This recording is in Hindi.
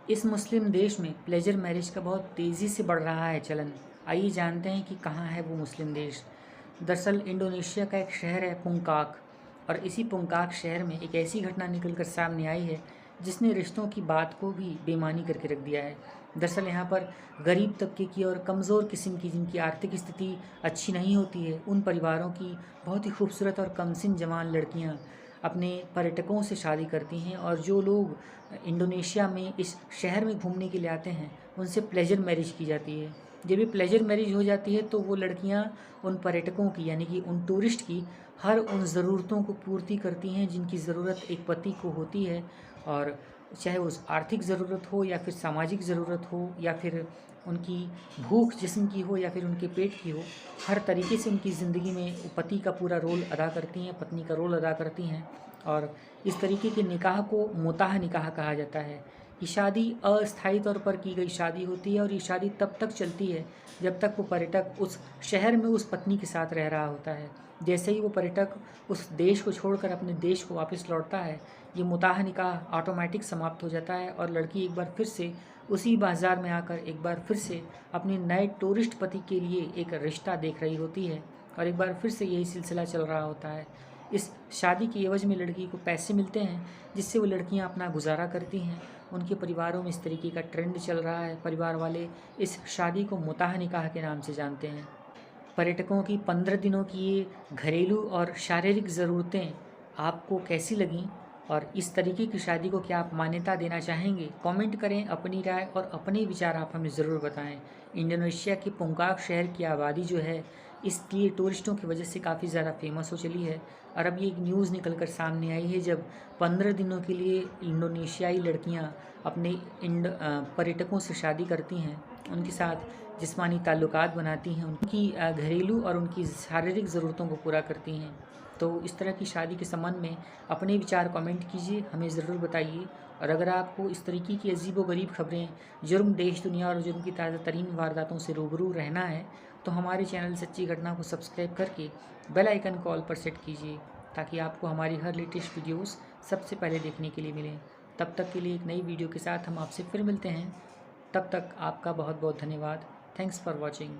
इस मुस्लिम देश में प्लेजर मैरिज का बहुत तेज़ी से बढ़ रहा है चलन। आइए जानते हैं कि कहाँ है वो मुस्लिम देश। दरअसल इंडोनेशिया का एक शहर है पुंकाक, और इसी पुंकाक शहर में एक ऐसी घटना निकल कर सामने आई है जिसने रिश्तों की बात को भी बेईमानी करके रख दिया है। दरअसल यहाँ पर गरीब तबके की और कमज़ोर किस्म की, जिनकी आर्थिक स्थिति अच्छी नहीं होती है, उन परिवारों की बहुत ही खूबसूरत और कमसिन जवान लड़कियाँ अपने पर्यटकों से शादी करती हैं, और जो लोग इंडोनेशिया में इस शहर में घूमने के लिए आते हैं उनसे प्लेजर मैरिज की जाती है। जब ये प्लेजर मैरिज हो जाती है तो वो लड़कियां उन पर्यटकों की, यानी कि उन टूरिस्ट की, हर उन ज़रूरतों को पूर्ति करती हैं जिनकी ज़रूरत एक पति को होती है। और चाहे उस आर्थिक ज़रूरत हो या फिर सामाजिक ज़रूरत हो या फिर उनकी भूख जिस्म की हो या फिर उनके पेट की हो, हर तरीके से उनकी ज़िंदगी में पति का पूरा रोल अदा करती हैं, पत्नी का रोल अदा करती हैं। और इस तरीके के निकाह को मुताह निकाह कहा जाता है। ये शादी अस्थायी तौर पर की गई शादी होती है, और ये शादी तब तक चलती है जब तक वो पर्यटक उस शहर में उस पत्नी के साथ रह रहा होता है। जैसे ही वो पर्यटक उस देश को छोड़कर अपने देश को वापस लौटता है, ये मुताह निकाह ऑटोमेटिक समाप्त हो जाता है, और लड़की एक बार फिर से उसी बाज़ार में आकर एक बार फिर से अपने नए टूरिस्ट पति के लिए एक रिश्ता देख रही होती है, और एक बार फिर से यही सिलसिला चल रहा होता है। इस शादी के एवज में लड़की को पैसे मिलते हैं जिससे वो लड़कियां अपना गुजारा करती हैं। उनके परिवारों में इस तरीके का ट्रेंड चल रहा है। परिवार वाले इस शादी को मुताह निकाह के नाम से जानते हैं। पर्यटकों की 15 दिनों की ये घरेलू और शारीरिक ज़रूरतें आपको कैसी लगीं, और इस तरीके की शादी को क्या आप मान्यता देना चाहेंगे? कमेंट करें अपनी राय और अपने विचार आप हमें ज़रूर बताएं। इंडोनेशिया के पुंकाक शहर की आबादी जो है इसलिए टूरिस्टों की वजह से काफ़ी ज़्यादा फेमस हो चली है, और अब ये एक न्यूज़ निकल कर सामने आई है जब 15 दिनों के लिए इंडोनेशियाई लड़कियां अपने पर्यटकों से शादी करती हैं, उनके साथ जिस्मानी ताल्लुकात बनाती हैं, उनकी घरेलू और उनकी शारीरिक ज़रूरतों को पूरा करती हैं। तो इस तरह की शादी के संबंध में अपने विचार कमेंट कीजिए, हमें ज़रूर बताइए। और अगर आपको इस तरीके की अजीबोगरीब खबरें, जुर्म, देश दुनिया और जुर्म की ताज़ा तरीन वारदातों से रूबरू रहना है तो हमारे चैनल सच्ची घटना को सब्सक्राइब करके बेल आइकन कॉल पर सेट कीजिए, ताकि आपको हमारी हर लेटेस्ट वीडियोस सबसे पहले देखने के लिए मिलें। तब तक के लिए एक नई वीडियो के साथ हम आपसे फिर मिलते हैं। तब तक आपका बहुत बहुत धन्यवाद। Thanks for watching.